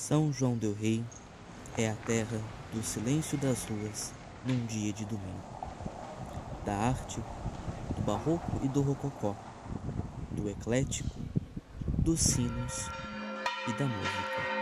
São João del Rei é a terra do silêncio das ruas num dia de domingo, da arte, do barroco e do rococó, do eclético, dos sinos e da música.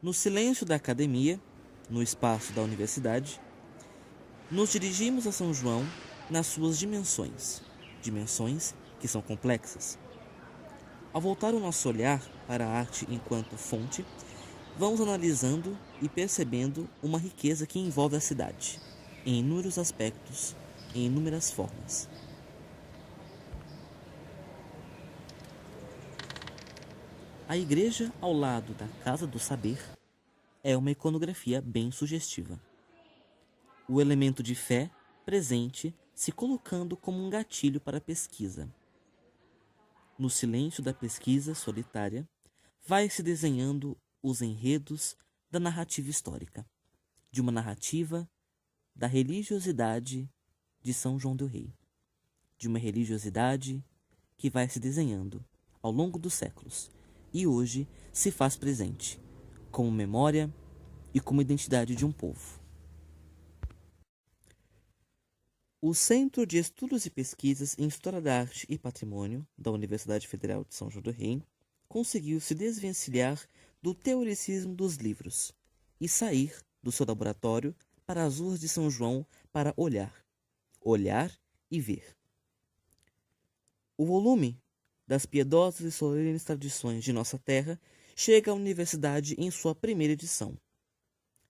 No silêncio da academia, no espaço da universidade, nos dirigimos a São João nas suas dimensões que são complexas. Ao voltar o nosso olhar para a arte enquanto fonte, vamos analisando e percebendo uma riqueza que envolve a cidade, em inúmeros aspectos, em inúmeras formas. A igreja ao lado da Casa do Saber é uma iconografia bem sugestiva. O elemento de fé presente se colocando como um gatilho para a pesquisa. No silêncio da pesquisa solitária, vai se desenhando os enredos da narrativa histórica, de uma narrativa da religiosidade de São João del Rei, de uma religiosidade que vai se desenhando ao longo dos séculos e hoje se faz presente como memória e como identidade de um povo. O Centro de Estudos e Pesquisas em História da Arte e Patrimônio da Universidade Federal de São João del Rei conseguiu se desvencilhar do teoricismo dos livros e sair do seu laboratório para as ruas de São João para olhar e ver. O volume das piedosas e solenes tradições de nossa terra chega à universidade em sua primeira edição.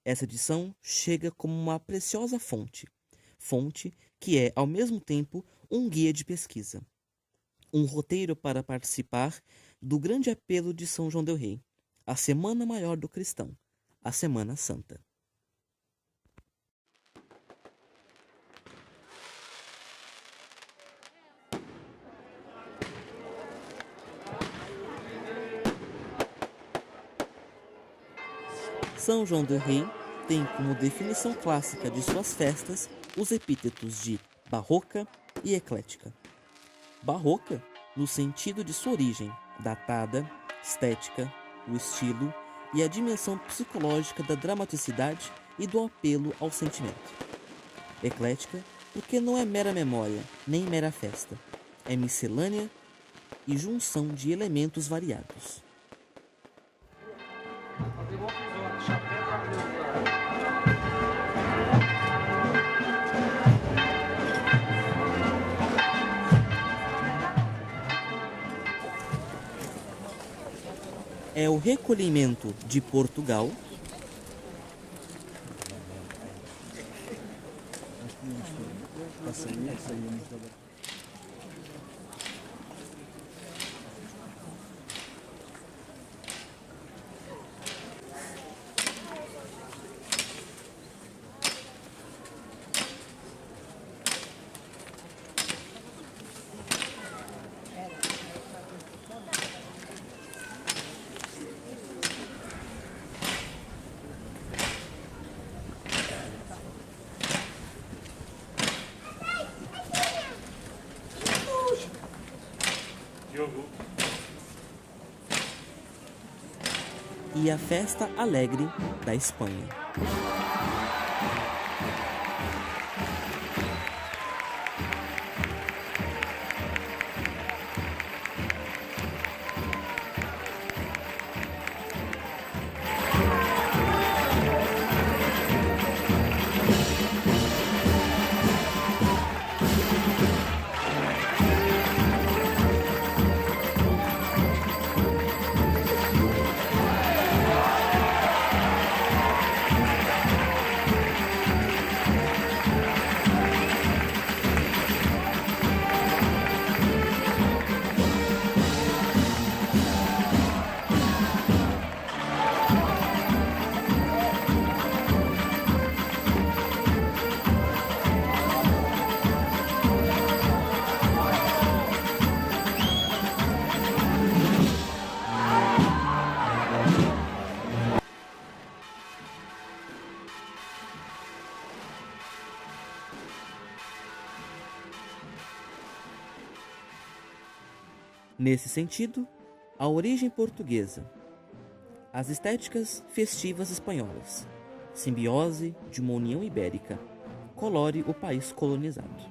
Essa edição chega como uma preciosa fonte que é, ao mesmo tempo, um guia de pesquisa, um roteiro para participar do grande apelo de São João del Rei, a Semana Maior do Cristão, a Semana Santa. São João del Rei tem como definição clássica de suas festas os epítetos de barroca e eclética. Barroca, no sentido de sua origem, datada, estética, o estilo e a dimensão psicológica da dramaticidade e do apelo ao sentimento. Eclética, porque não é mera memória, nem mera festa. É miscelânea e junção de elementos variados. É o recolhimento de Portugal e a Festa Alegre da Espanha. Nesse sentido, a origem portuguesa, as estéticas festivas espanholas, simbiose de uma união ibérica, colore o país colonizado.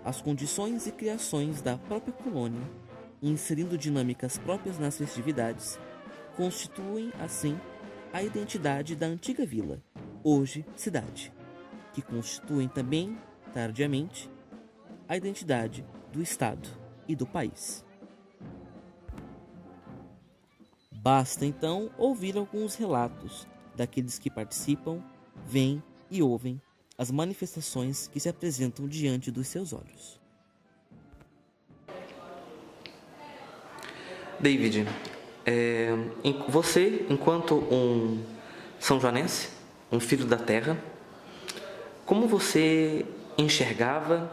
As condições e criações da própria colônia, inserindo dinâmicas próprias nas festividades, constituem, assim, a identidade da antiga vila, hoje cidade, que constituem também, tardiamente, a identidade do Estado e do país. Basta então ouvir alguns relatos daqueles que participam, veem e ouvem as manifestações que se apresentam diante dos seus olhos. David, você, enquanto um são joanense, um filho da terra, como você enxergava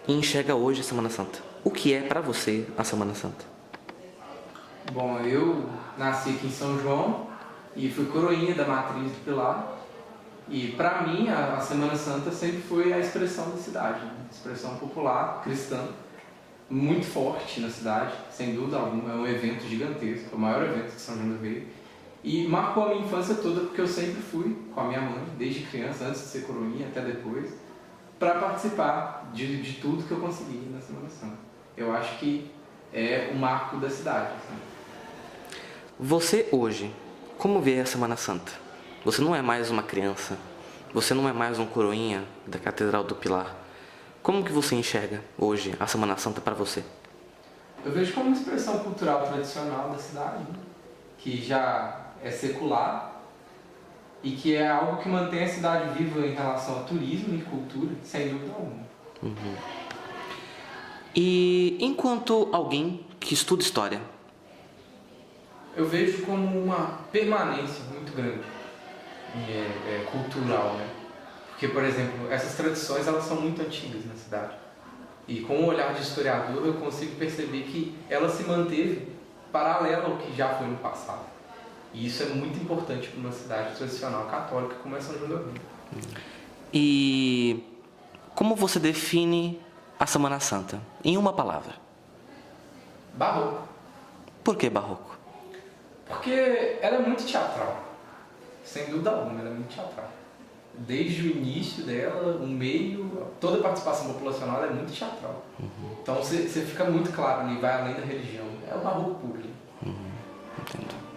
e enxerga hoje a Semana Santa? O que é para você a Semana Santa? Bom, eu nasci aqui em São João e fui coroinha da matriz do Pilar. E para mim a Semana Santa sempre foi a expressão da cidade, né? Expressão popular, cristã, muito forte na cidade, sem dúvida alguma. É um evento gigantesco, é o maior evento que São João do Rei. E marcou a minha infância toda porque eu sempre fui com a minha mãe, desde criança, antes de ser coroinha até depois, para participar de tudo que eu consegui na Semana Santa. Eu acho que é o marco da cidade. Assim. Você hoje, como vê a Semana Santa? Você não é mais uma criança, você não é mais um coroinha da Catedral do Pilar. Como que você enxerga hoje a Semana Santa para você? Eu vejo como uma expressão cultural tradicional da cidade, né? Que já é secular e que é algo que mantém a cidade viva em relação a turismo e cultura, sem dúvida alguma. Uhum. E enquanto alguém que estuda história? Eu vejo como uma permanência muito grande cultural, né? Porque, por exemplo, essas tradições elas são muito antigas na cidade. E com o olhar de historiador eu consigo perceber que ela se manteve paralela ao que já foi no passado. E isso é muito importante para uma cidade tradicional católica como é São João do Rei. E como você define a Semana Santa? Em uma palavra. Barroco. Por que barroco? Porque ela é muito teatral. Sem dúvida alguma, ela é muito teatral. Desde o início dela, o meio, toda a participação populacional é muito teatral. Uhum. Então você fica muito claro ali, vai além da religião. É o barroco puro. Entendo.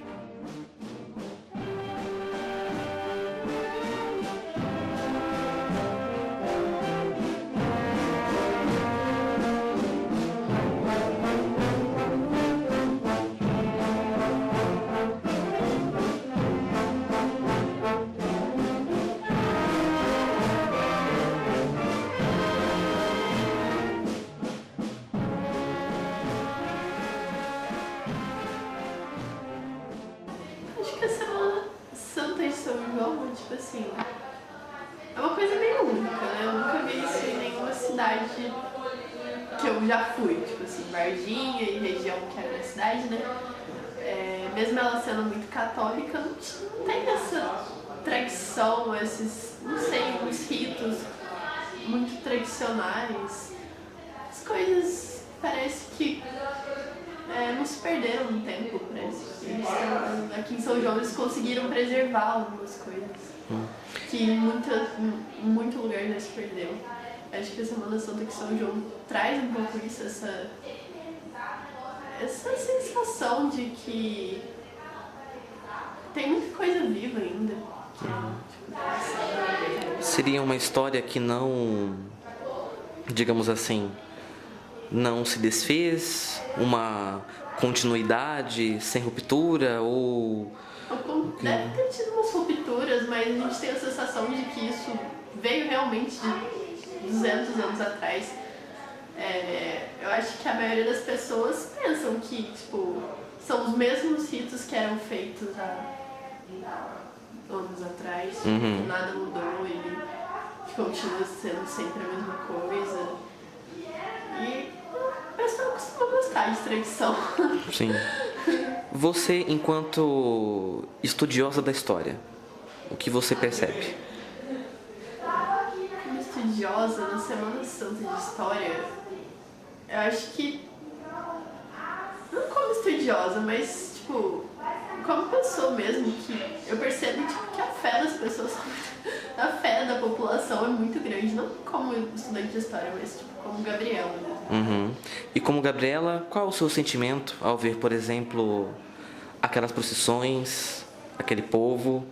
Acho que a Semana Santa de São João, tipo assim, é uma coisa meio única, né? Eu nunca vi isso em nenhuma cidade que eu já fui, tipo assim, Varginha e região que é a minha cidade, né? Mesmo ela sendo muito católica, não tem essa tradição, esses, não sei, uns ritos muito tradicionais. As coisas parece que não se perderam no tempo, parece. Aqui em São João eles conseguiram preservar algumas coisas que em muito lugar já se perdeu. Acho que a Semana Santa de São João traz um pouco isso, essa sensação de que tem muita coisa viva ainda. Seria uma história que não, digamos assim, não se desfez, uma continuidade sem ruptura ou... Deve ter tido umas rupturas, mas a gente tem a sensação de que isso veio realmente de 200 anos atrás. Eu acho que a maioria das pessoas pensam que tipo, são os mesmos ritos que eram feitos há anos atrás, que nada mudou e continua sendo sempre a mesma coisa. E o pessoal costuma gostar de tradição. Sim. Você, enquanto estudiosa da história, o que você percebe? Como estudiosa na Semana Santa de História, eu acho que como estudiosa, mas, tipo, como pessoa mesmo, que eu percebo tipo, que a fé das pessoas, a fé da população é muito grande, não como estudante de história, mas tipo, como Gabriela. Uhum. E como Gabriela, qual o seu sentimento ao ver, por exemplo, aquelas procissões, aquele povo,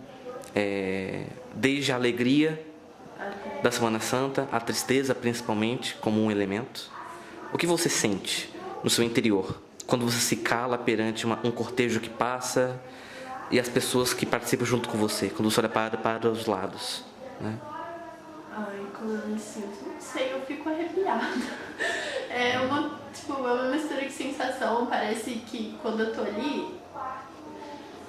desde a alegria da Semana Santa, a tristeza principalmente como um elemento? O que você sente no seu interior quando você se cala perante um cortejo que passa e as pessoas que participam junto com você, quando você olha para os lados, né? Ai, como eu me sinto, não sei, eu fico arrepiada. É uma mistura de sensação, parece que quando eu tô ali,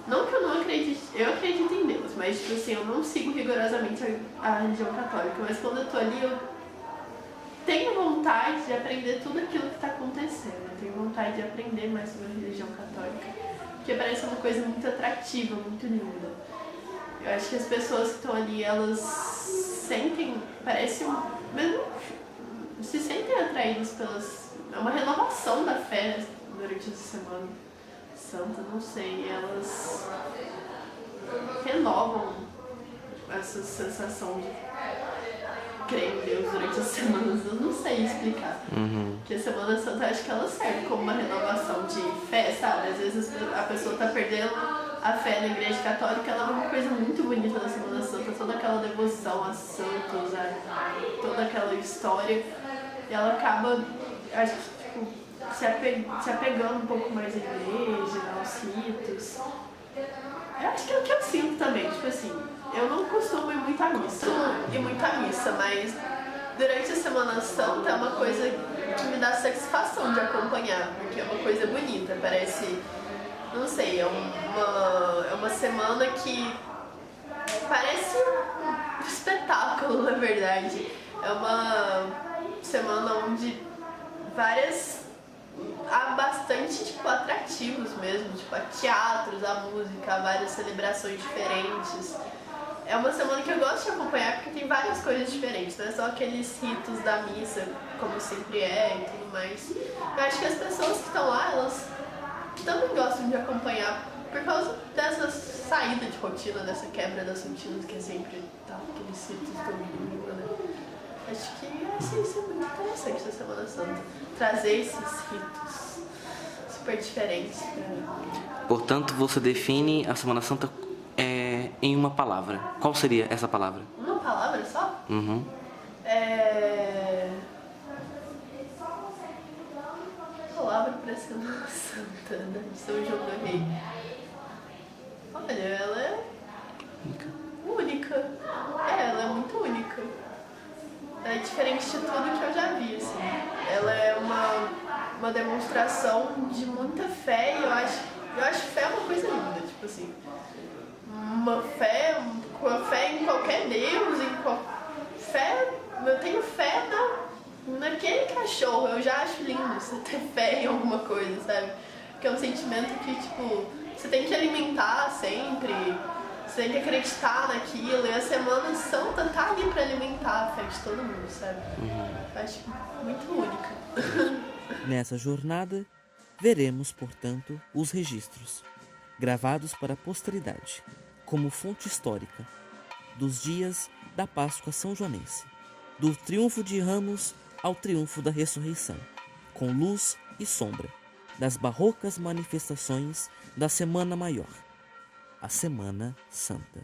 não que eu não acredite, eu acredito em Deus, mas tipo assim, eu não sigo rigorosamente a religião católica, mas quando eu tô ali, eu tenho vontade de aprender tudo aquilo que está acontecendo. Eu tenho vontade de aprender mais sobre a religião católica, porque parece uma coisa muito atrativa, muito linda. Eu acho que as pessoas que estão ali, elas sentem, mesmo se sentem atraídas é uma renovação da fé durante essa Semana Santa, não sei, elas renovam essa sensação de crer em Deus durante as semanas, eu não sei explicar. Porque a Semana Santa, eu acho que ela serve como uma renovação de fé, sabe? Às vezes a pessoa tá perdendo a fé na igreja católica, ela vê uma coisa muito bonita na Semana Santa, toda aquela devoção a santos, toda aquela história, e ela acaba, acho que, tipo, se apegando um pouco mais à igreja, aos ritos. Eu acho que é o que eu sinto também, tipo assim, eu não costumo ir muito à missa, mas durante a Semana Santa é uma coisa que me dá satisfação de acompanhar, porque é uma coisa bonita, parece, não sei, é uma semana que parece um espetáculo, na verdade. É uma semana onde há bastante tipo, atrativos mesmo, tipo, há teatros, há música, há várias celebrações diferentes. É uma semana que eu gosto de acompanhar porque tem várias coisas diferentes, não é só aqueles ritos da missa, como sempre é e tudo mais. Eu acho que as pessoas que estão lá, elas também gostam de acompanhar por causa dessa saída de rotina, dessa quebra das rotinas que é sempre aqueles ritos do domingo, né? Acho que isso é muito interessante essa Semana Santa, trazer esses ritos super diferentes. Portanto, você define a Semana Santa em uma palavra. Qual seria essa palavra? Uma palavra só? Uhum. Palavra para Semana Santa, né? De São João do Rei. Olha, ela é única. Ela é muito única. É diferente de tudo que eu já vi, assim. Ela é uma demonstração de muita fé e eu acho fé uma coisa linda, tipo assim. Uma fé em qualquer Deus, eu tenho fé naquele cachorro, eu já acho lindo você ter fé em alguma coisa, sabe? Porque é um sentimento que, tipo, você tem que alimentar sempre, você tem que acreditar naquilo, e a Semana Santa tá ali pra alimentar a fé de todo mundo, sabe? Eu acho muito única. Nessa jornada, veremos, portanto, os registros, gravados para a posteridade, como fonte histórica, dos dias da Páscoa São Joanense, do triunfo de Ramos ao triunfo da ressurreição, com luz e sombra, das barrocas manifestações da Semana Maior, a Semana Santa.